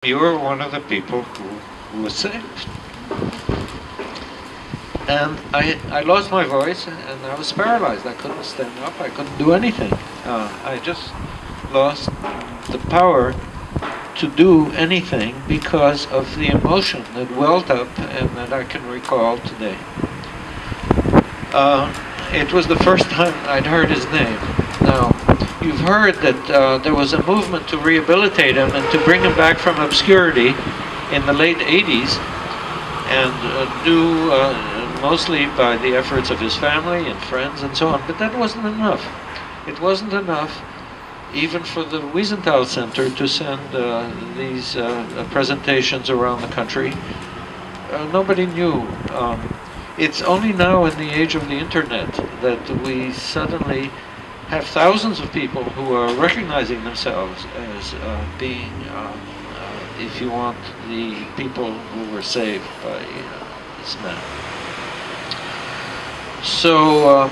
You were one of the people who was saved. And I lost my voice and I was paralyzed. I couldn't stand up, I couldn't do anything. I just lost the power to do anything because of the emotion that welled up and that I can recall today. It was the first time I'd heard his name. Now, you've heard that there was a movement to rehabilitate him and to bring him back from obscurity in the late 80s, and mostly by the efforts of his family and friends and so on. But that wasn't enough. It wasn't enough even for the Wiesenthal Center to send these presentations around the country. Nobody knew. It's only now in the age of the internet that we suddenly have thousands of people who are recognizing themselves as being, if you want, the people who were saved by this man. So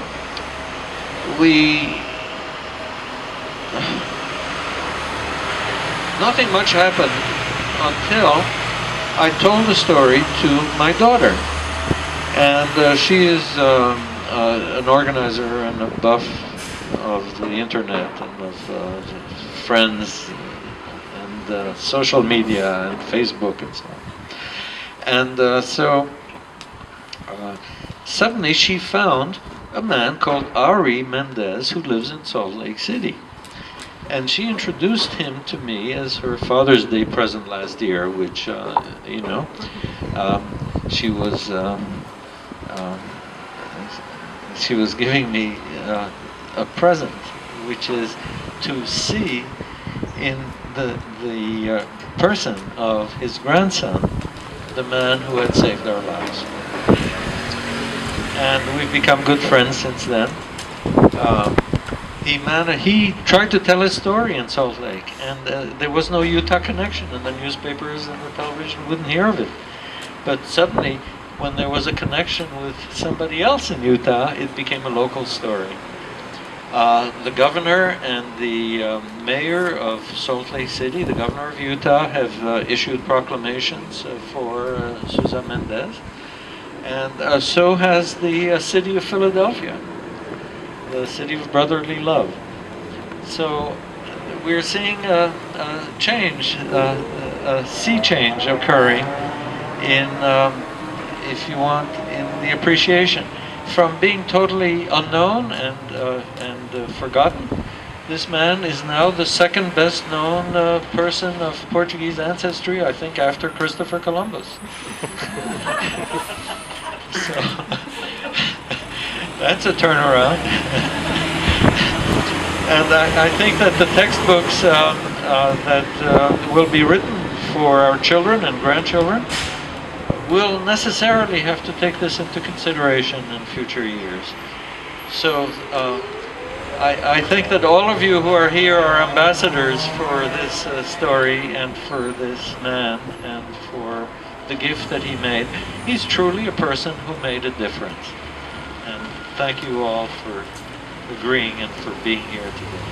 nothing much happened until I told the story to my daughter. And she is an organizer and a buff of the internet and of friends and social media and Facebook and so on. And so suddenly she found a man called Ari Mendez who lives in Salt Lake City. And she introduced him to me as her Father's Day present last year, which, she was giving me a present, which is to see in the person of his grandson the man who had saved our lives. And we've become good friends since then. He tried to tell his story in Salt Lake, and there was no Utah connection, and the newspapers and the television wouldn't hear of it. But suddenly, when there was a connection with somebody else in Utah, it became a local story. The governor and the mayor of Salt Lake City, the governor of Utah, have issued proclamations for Sousa Mendes, and so has the city of Philadelphia, the city of brotherly love. So we're seeing a change, a sea change occurring in, if you want, in the appreciation. From being totally unknown and forgotten, this man is now the second best known person of Portuguese ancestry, I think, after Christopher Columbus. So that's a turnaround. And I think that the textbooks that will be written for our children and grandchildren will necessarily have to take this into consideration in future years. So I think that all of you who are here are ambassadors for this story and for this man and for the gift that he made. He's truly a person who made a difference. And thank you all for agreeing and for being here today.